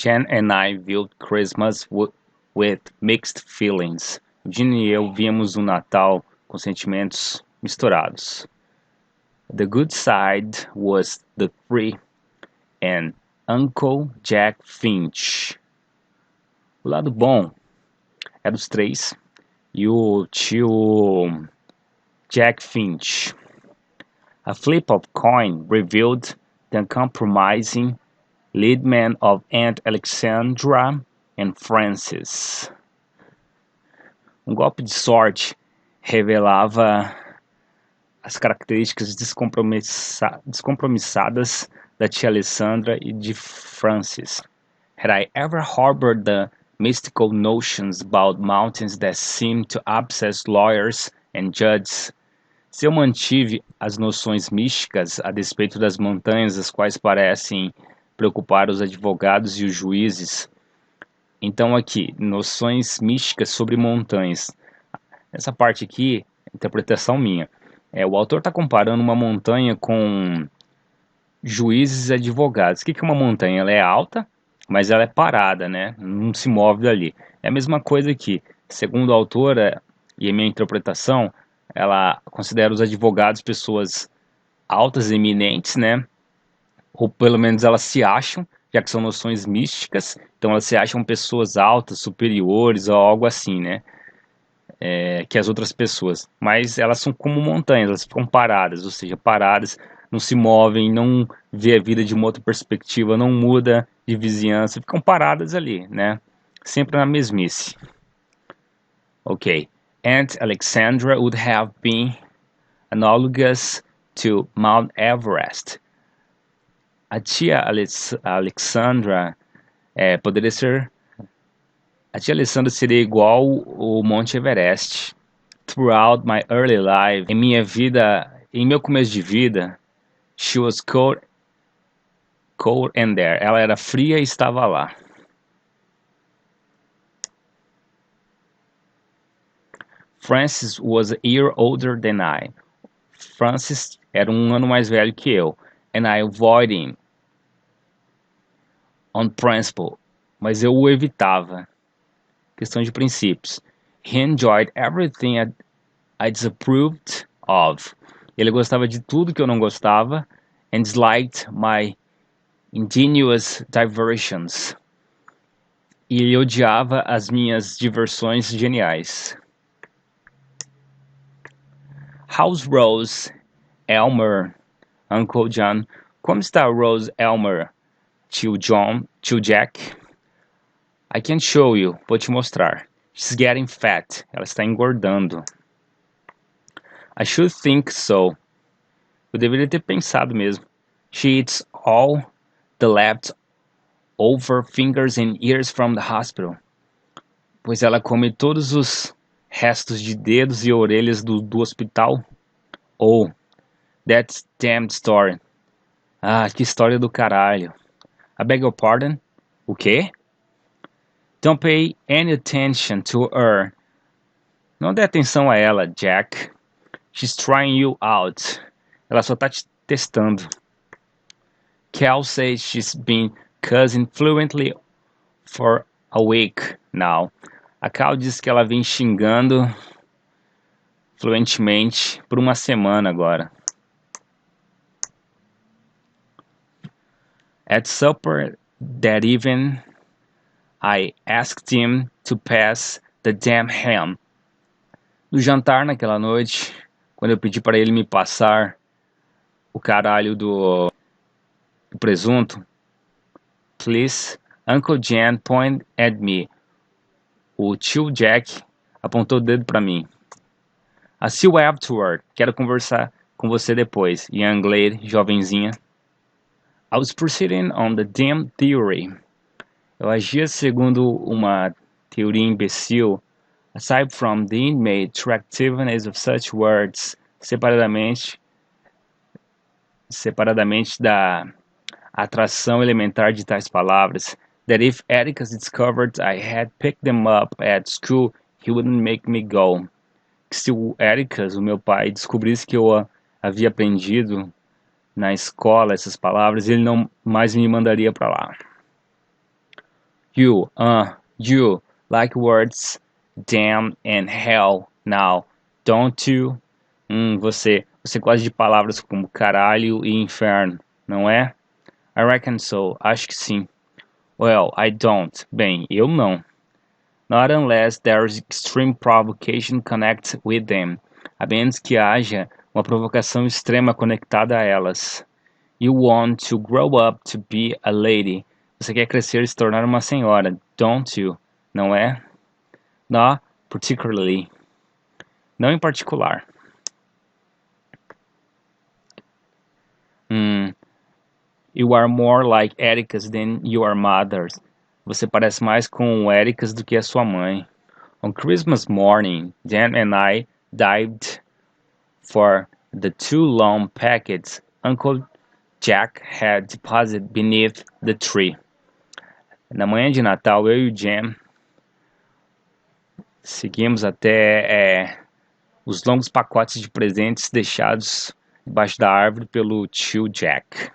Jen and I viewed Christmas with mixed feelings. Jen e eu vimos o Natal com sentimentos misturados. The good side was the tree and Uncle Jack Finch. O lado bom era os três e o tio Jack Finch. A flip of coin revealed the uncompromising lead man of Aunt Alexandra and Francis. Um golpe de sorte revelava as características descompromissadas da tia Alessandra e de Francis. Had I ever harbored the mystical notions about mountains that seemed to obsess lawyers and judges? Se eu mantive as noções místicas a despeito das montanhas, as quais parecem preocupar os advogados e os juízes, então aqui, noções místicas sobre montanhas. Essa parte aqui, interpretação minha. O autor está comparando uma montanha com juízes e advogados. O que é uma montanha? Ela é alta, mas ela é parada, né? Não se move dali. É a mesma coisa aqui. Segundo a autora e a minha interpretação, ela considera os advogados pessoas altas e eminentes, né? Ou pelo menos elas se acham, já que são noções místicas, então elas se acham pessoas altas, superiores ou algo assim, né? Que as outras pessoas. Mas elas são como montanhas, elas ficam paradas, ou seja, paradas, não se movem, não vê a vida de uma outra perspectiva, não muda de vizinhança, ficam paradas ali, né? Sempre na mesmice. Ok. Aunt Alexandra would have been analogous to Mount Everest. A tia Alexandra poderia ser... A tia Alessandra seria igual o Monte Everest. Throughout my early life, em meu começo de vida, she was cold and there. Ela era fria e estava lá. Francis was a year older than I. Francis era um ano mais velho que eu. And I avoided on principle. Mas eu o evitava. Questão de princípios. He enjoyed everything I disapproved of. Ele gostava de tudo que eu não gostava. And disliked my ingenious diversions. E ele odiava as minhas diversões geniais. How's Rose, Elmer, Uncle John? Como está Rose, Elmer, tio John, tio Jack? I can show you. Vou te mostrar. She's getting fat. Ela está engordando. I should think so. Eu deveria ter pensado mesmo. She eats all the leftover fingers and ears from the hospital. Pois ela come todos os restos de dedos e orelhas do hospital. Oh, that's damned story. Ah, que história do caralho. I beg your pardon? O quê? Don't pay any attention to her. Não dê atenção a ela, Jack. She's trying you out. Ela só tá te testando. Cal says she's been cussing fluently for a week now. A Cal diz que ela vem xingando fluentemente por uma semana agora. At supper that evening, I asked him to pass the damn ham. No jantar naquela noite, quando eu pedi para ele me passar o caralho do presunto, please, Uncle Jan pointed at me. O tio Jack apontou o dedo para mim. I see you afterward. Quero conversar com você depois, young lady, jovenzinha. I was proceeding on the damn theory. Eu agia segundo uma teoria imbecil. Aside from the inmate attractiveness of such words, separadamente da atração elementar de tais palavras, that if Atticus discovered I had picked them up at school, he wouldn't make me go. Que se o Atticus, o meu pai, descobrisse que eu havia aprendido na escola essas palavras, ele não mais me mandaria para lá. You like words damn and hell now, don't you? Você gosta de palavras como caralho e inferno, não é? I reckon so, acho que sim. Well, I don't. Bem, eu não. Not unless there's extreme provocation connected with them. A menos que haja uma provocação extrema conectada a elas. You want to grow up to be a lady. Você quer crescer e se tornar uma senhora, don't you? Não é? Not particularly. Não em particular. You are more like Ericas than your mother's. Você parece mais com o Ericas do que a sua mãe. On Christmas morning, Jan and I dived for the 2 long packets Uncle Jack had deposited beneath the tree. Na manhã de Natal, eu e o Jan seguimos até os longos pacotes de presentes deixados debaixo da árvore pelo tio Jack.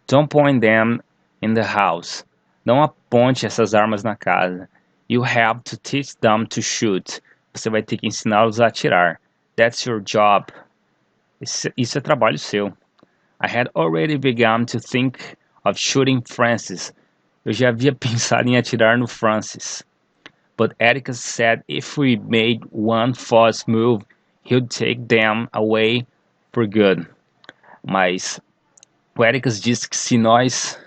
Don't point them in the house. Não aponte essas armas na casa. You have to teach them to shoot. Você vai ter que ensiná-los a atirar. That's your job. Isso é trabalho seu. I had already begun to think of shooting Francis. Eu já havia pensado em atirar no Francis. But Atticus said if we made one false move, he'd take them away for good. Mas o Atticus disse que se nós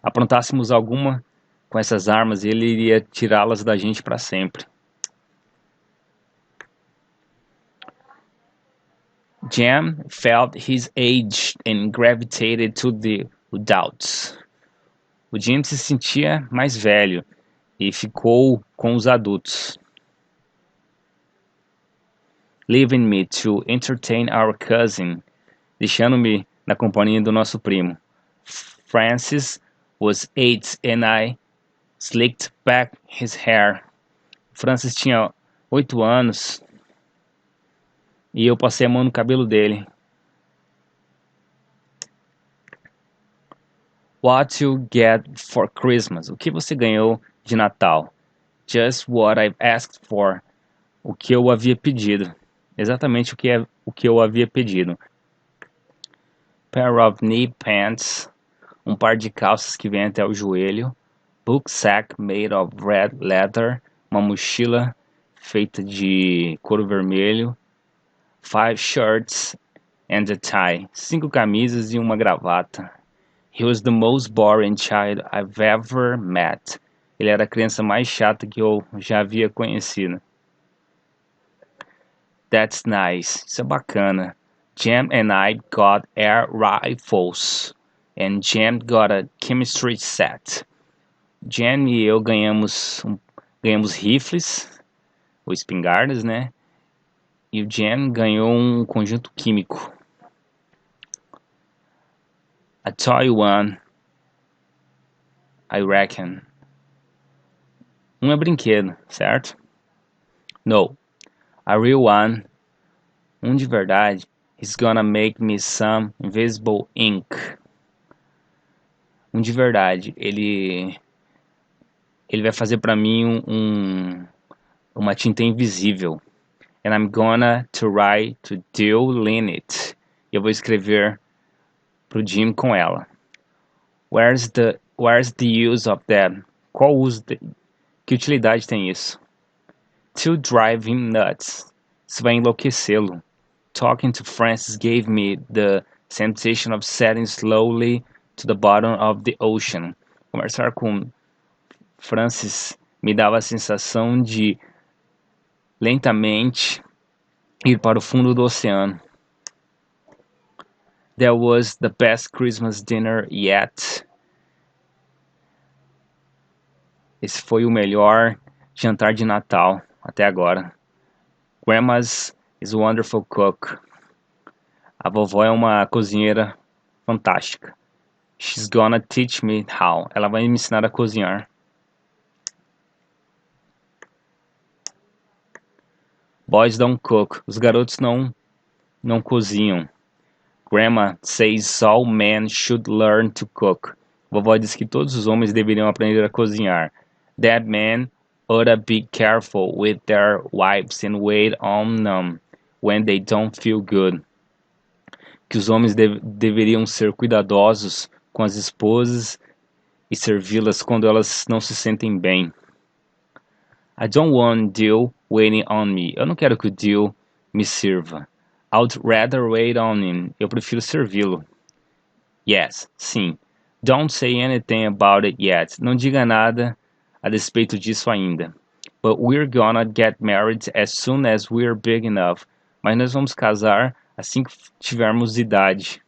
aprontássemos alguma com essas armas, ele iria tirá-las da gente para sempre. Jam felt his age and gravitated to the adults. O Jim se sentia mais velho e ficou com os adultos. Leaving me to entertain our cousin, deixando-me na companhia do nosso primo. Francis was 8 and I slicked back his hair. Francis tinha 8 anos e eu passei a mão no cabelo dele. What you get for Christmas? O que você ganhou de Natal? Just what I've asked for. O que eu havia pedido. Exatamente o que eu havia pedido. Pair of knee pants. Um par de calças que vem até o joelho. Book sack made of red leather. Uma mochila feita de couro vermelho. 5 shirts and a tie. 5 camisas e uma gravata. He was the most boring child I've ever met. Ele era a criança mais chata que eu já havia conhecido. That's nice. Isso é bacana. Jam and I got air rifles. And Jam got a chemistry set. Jam e eu ganhamos rifles, ou espingardas, né? E o Jam ganhou um conjunto químico. A toy one, I reckon. Um é brinquedo, certo? No, a real one. Um de verdade. He's gonna make me some invisible ink. Um de verdade. Ele vai fazer pra mim uma tinta invisível. And I'm gonna to write to deal in it. Eu vou escrever pro Jim com ela. Where's the use of that? Qual uso? Que utilidade tem isso? To drive him nuts. Isso vai enlouquecê-lo. Talking to Francis gave me the sensation of setting slowly to the bottom of the ocean. Conversar com Francis me dava a sensação de lentamente ir para o fundo do oceano. That was the best Christmas dinner yet. Esse foi o melhor jantar de Natal até agora. Grandma's is a wonderful cook. A vovó é uma cozinheira fantástica. She's gonna teach me how. Ela vai me ensinar a cozinhar. Boys don't cook. Os garotos não cozinham. Grandma says all men should learn to cook. Vovó diz que todos os homens deveriam aprender a cozinhar. That men oughta be careful with their wives and wait on them when they don't feel good. Que os homens deveriam ser cuidadosos com as esposas e servi-las quando elas não se sentem bem. I don't want Dill waiting on me. Eu não quero que o Dill me sirva. I'd rather wait on him. Eu prefiro servi-lo. Yes, sim. Don't say anything about it yet. Não diga nada a despeito disso ainda. But we're gonna get married as soon as we're big enough. Mas nós vamos casar assim que tivermos idade.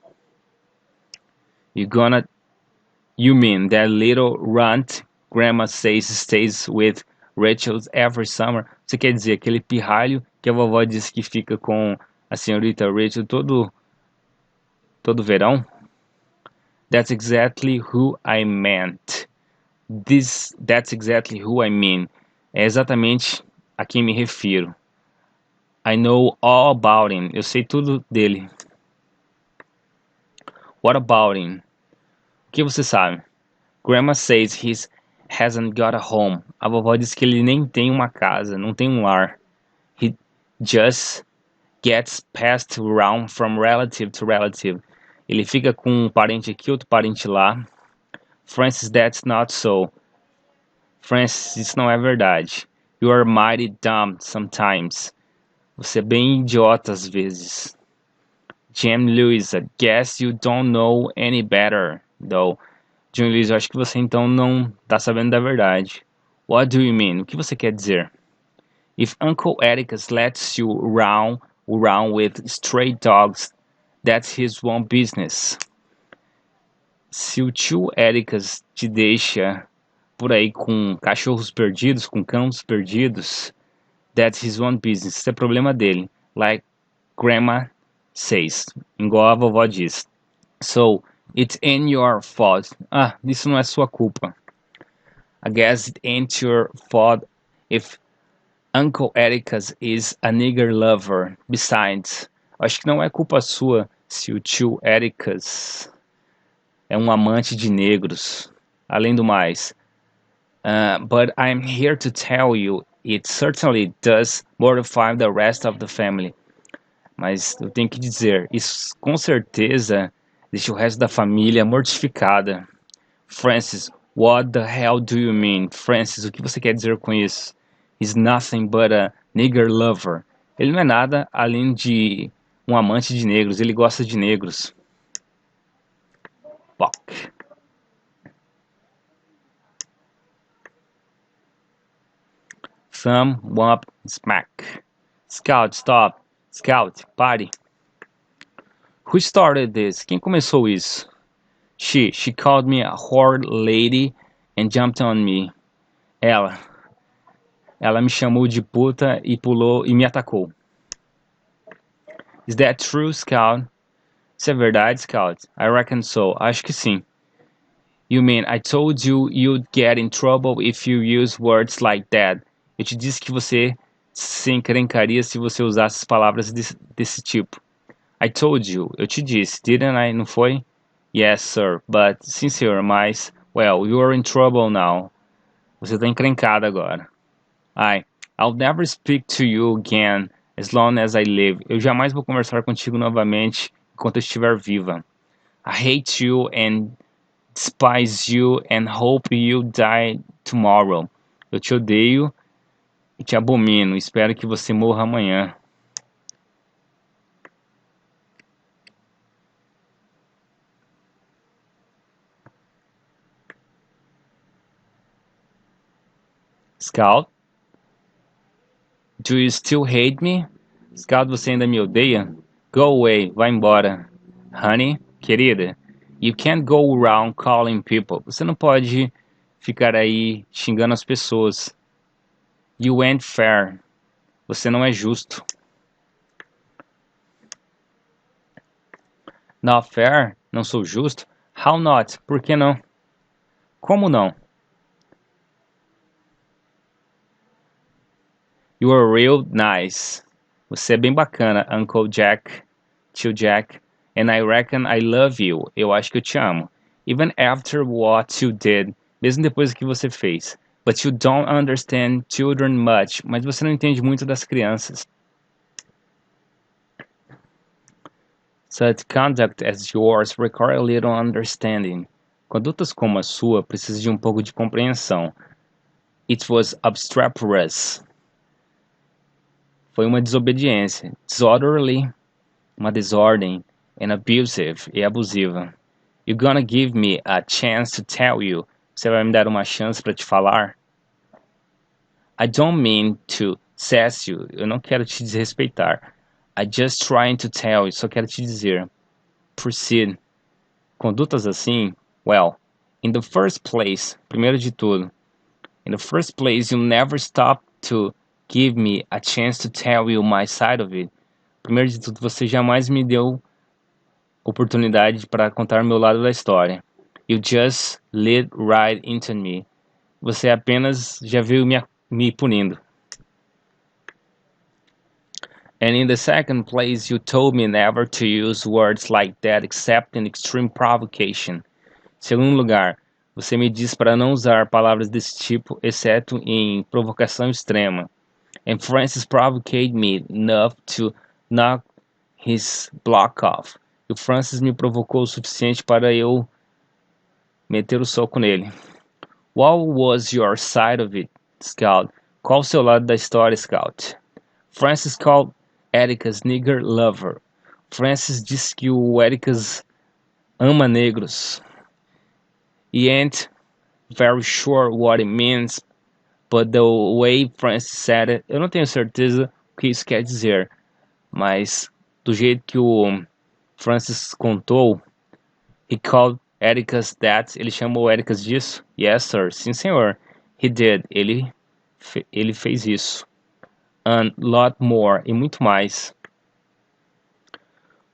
You mean that little runt Grandma says stays with Rachel every summer? Você quer dizer aquele pirralho que a vovó disse que fica com a senhorita Rachel todo verão? That's exactly who I meant. That's exactly who I mean. É exatamente a quem me refiro. I know all about him. Eu sei tudo dele. What about him? O que você sabe? Grandma says he hasn't got a home. A vovó diz que ele nem tem uma casa, não tem um lar. He just gets passed around from relative to relative. Ele fica com um parente aqui, outro parente lá. Francis, that's not so. Francis, isso não é verdade. You are mighty dumb sometimes. Você é bem idiota às vezes. Jim Lewis, I guess you don't know any better, though. Jim Lewis, eu acho que você então não tá sabendo da verdade. What do you mean? O que você quer dizer? If Uncle Atticus lets you round with stray dogs, that's his own business. Se o tio Atticus te deixa por aí com cachorros perdidos, com cães perdidos, that's his own business. Isso é problema dele. Like Grandma says. Igual a vovó diz. So, it ain't your fault. Ah, isso não é sua culpa. I guess it ain't your fault if Uncle Atticus is a nigger lover. Besides, acho que não é culpa sua se o tio Atticus é um amante de negros. Além do mais, but I'm here to tell you, it certainly does mortify the rest of the family. Mas eu tenho que dizer, isso com certeza deixa o resto da família mortificada. Francis, what the hell do you mean? Francis, o que você quer dizer com isso? He's nothing but a nigger lover. Ele não é nada além de um amante de negros. Ele gosta de negros. Fuck. Thumb, wump, smack. Scout, stop. Scout, pare. Who started this? Quem começou isso? She called me a whore lady and jumped on me. Ela me chamou de puta e pulou e me atacou. Is that true, Scout? Isso é verdade, Scout? I reckon so. Acho que sim. You mean I told you you'd get in trouble if you use words like that? Eu te disse que você se encrencaria se você usasse palavras desse tipo. I told you. Eu te disse, didn't I? Não foi? Yes, sir. But, sim, senhor, mas... Well, you're in trouble now. Você tá encrencado agora. I'll never speak to you again as long as I live. Eu jamais vou conversar contigo novamente enquanto eu estiver viva. I hate you and despise you and hope you die tomorrow. Eu te odeio e te abomino. Espero que você morra amanhã. Scout? Do you still hate me? Scout, você ainda me odeia? Go away, vai embora. Honey, querida, you can't go around calling people. Você não pode ficar aí xingando as pessoas. You ain't fair. Você não é justo. Not fair? Não sou justo? How not? Por que não? Como não? You are real nice. Você é bem bacana, Uncle Jack, Tio Jack. And I reckon I love you. Eu acho que eu te amo. Even after what you did. Mesmo depois do que você fez. But you don't understand children much. Mas você não entende muito das crianças. Such conduct as yours require a little understanding. Condutas como a sua precisam de um pouco de compreensão. It was obstreperous. Foi uma desobediência. Disorderly, uma desordem. And abusive, e abusiva. You're gonna give me a chance to tell you. Você vai me dar uma chance para te falar? I don't mean to sass you. Eu não quero te desrespeitar. I just trying to tell you. Só quero te dizer. Proceed. Condutas assim, well, in the first place, primeiro de tudo, in the first place, you never stop to give me a chance to tell you my side of it. Primeiro de tudo, você jamais me deu oportunidade para contar o meu lado da história. You just led right into me. Você apenas já veio me punindo. And in the second place, you told me never to use words like that except in extreme provocation. Segundo lugar, você me diz para não usar palavras desse tipo, exceto em provocação extrema. And Francis provoked me enough to knock his block off. E o Francis me provocou o suficiente para eu meter o soco nele. What was your side of it, Scout? Qual o seu lado da história, Scout? Francis called Ericas nigger lover. Francis disse que o Ericas ama negros. He ain't very sure what it means, but the way Francis said it, eu não tenho certeza o que isso quer dizer, mas do jeito que o Francis contou, he called Ericas that, ele chamou Ericas disso? Yes, sir. Sim, senhor. He did. Ele fez isso. And lot more, e muito mais.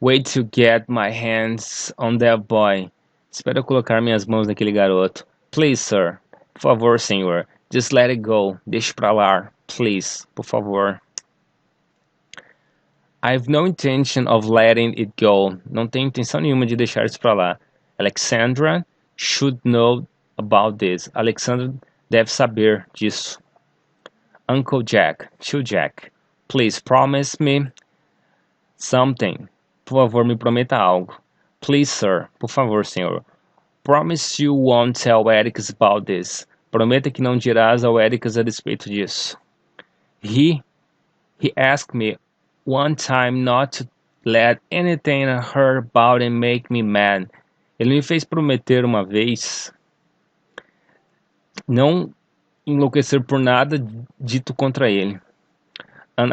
Wait to get my hands on that boy. Espero colocar minhas mãos naquele garoto. Please, sir. Por favor, senhor. Just let it go. Deixe pra lá. Please. Por favor. I have no intention of letting it go. Não tenho intenção nenhuma de deixar isso pra lá. Alexandra should know about this. Alexandra deve saber disso. Uncle Jack. Tio Jack. Please promise me something. Por favor, me prometa algo. Please, sir. Por favor, senhor. Promise you won't tell Ericas about this. Prometa que não dirás ao Ericas a respeito disso. He asked me one time not to let anything I heard about him make me mad. Ele me fez prometer uma vez não enlouquecer por nada dito contra ele. And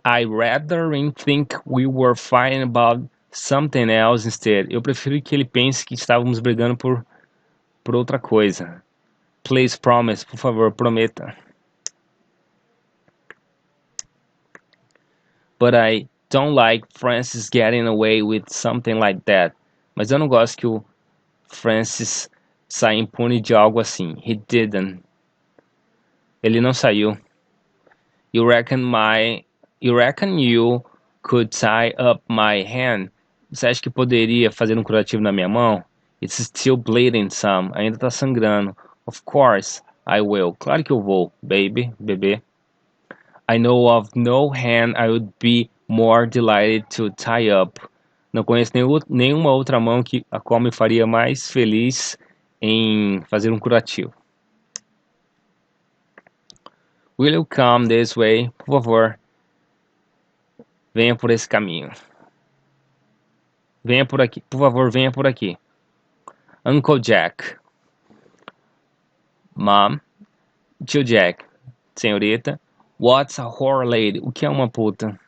I rather think we were fighting about something else instead. Eu prefiro que ele pense que estávamos brigando por outra coisa. Please promise, por favor, prometa. But I don't like Francis getting away with something like that. Mas eu não gosto que o Francis saia impune de algo assim. He didn't. Ele não saiu. You reckon you could tie up my hand? Você acha que poderia fazer um curativo na minha mão? It's still bleeding some. Ainda tá sangrando. Of course, I will. Claro que eu vou, bebê. I know of no hand I would be more delighted to tie up. Não conheço nenhuma outra mão a qual me faria mais feliz em fazer um curativo. Will you come this way? Por favor, venha por esse caminho. Venha por aqui. Por favor, venha por aqui. Uncle Jack. Mom. Tio Jack. Senhorita. What's a whore lady? O que é uma puta?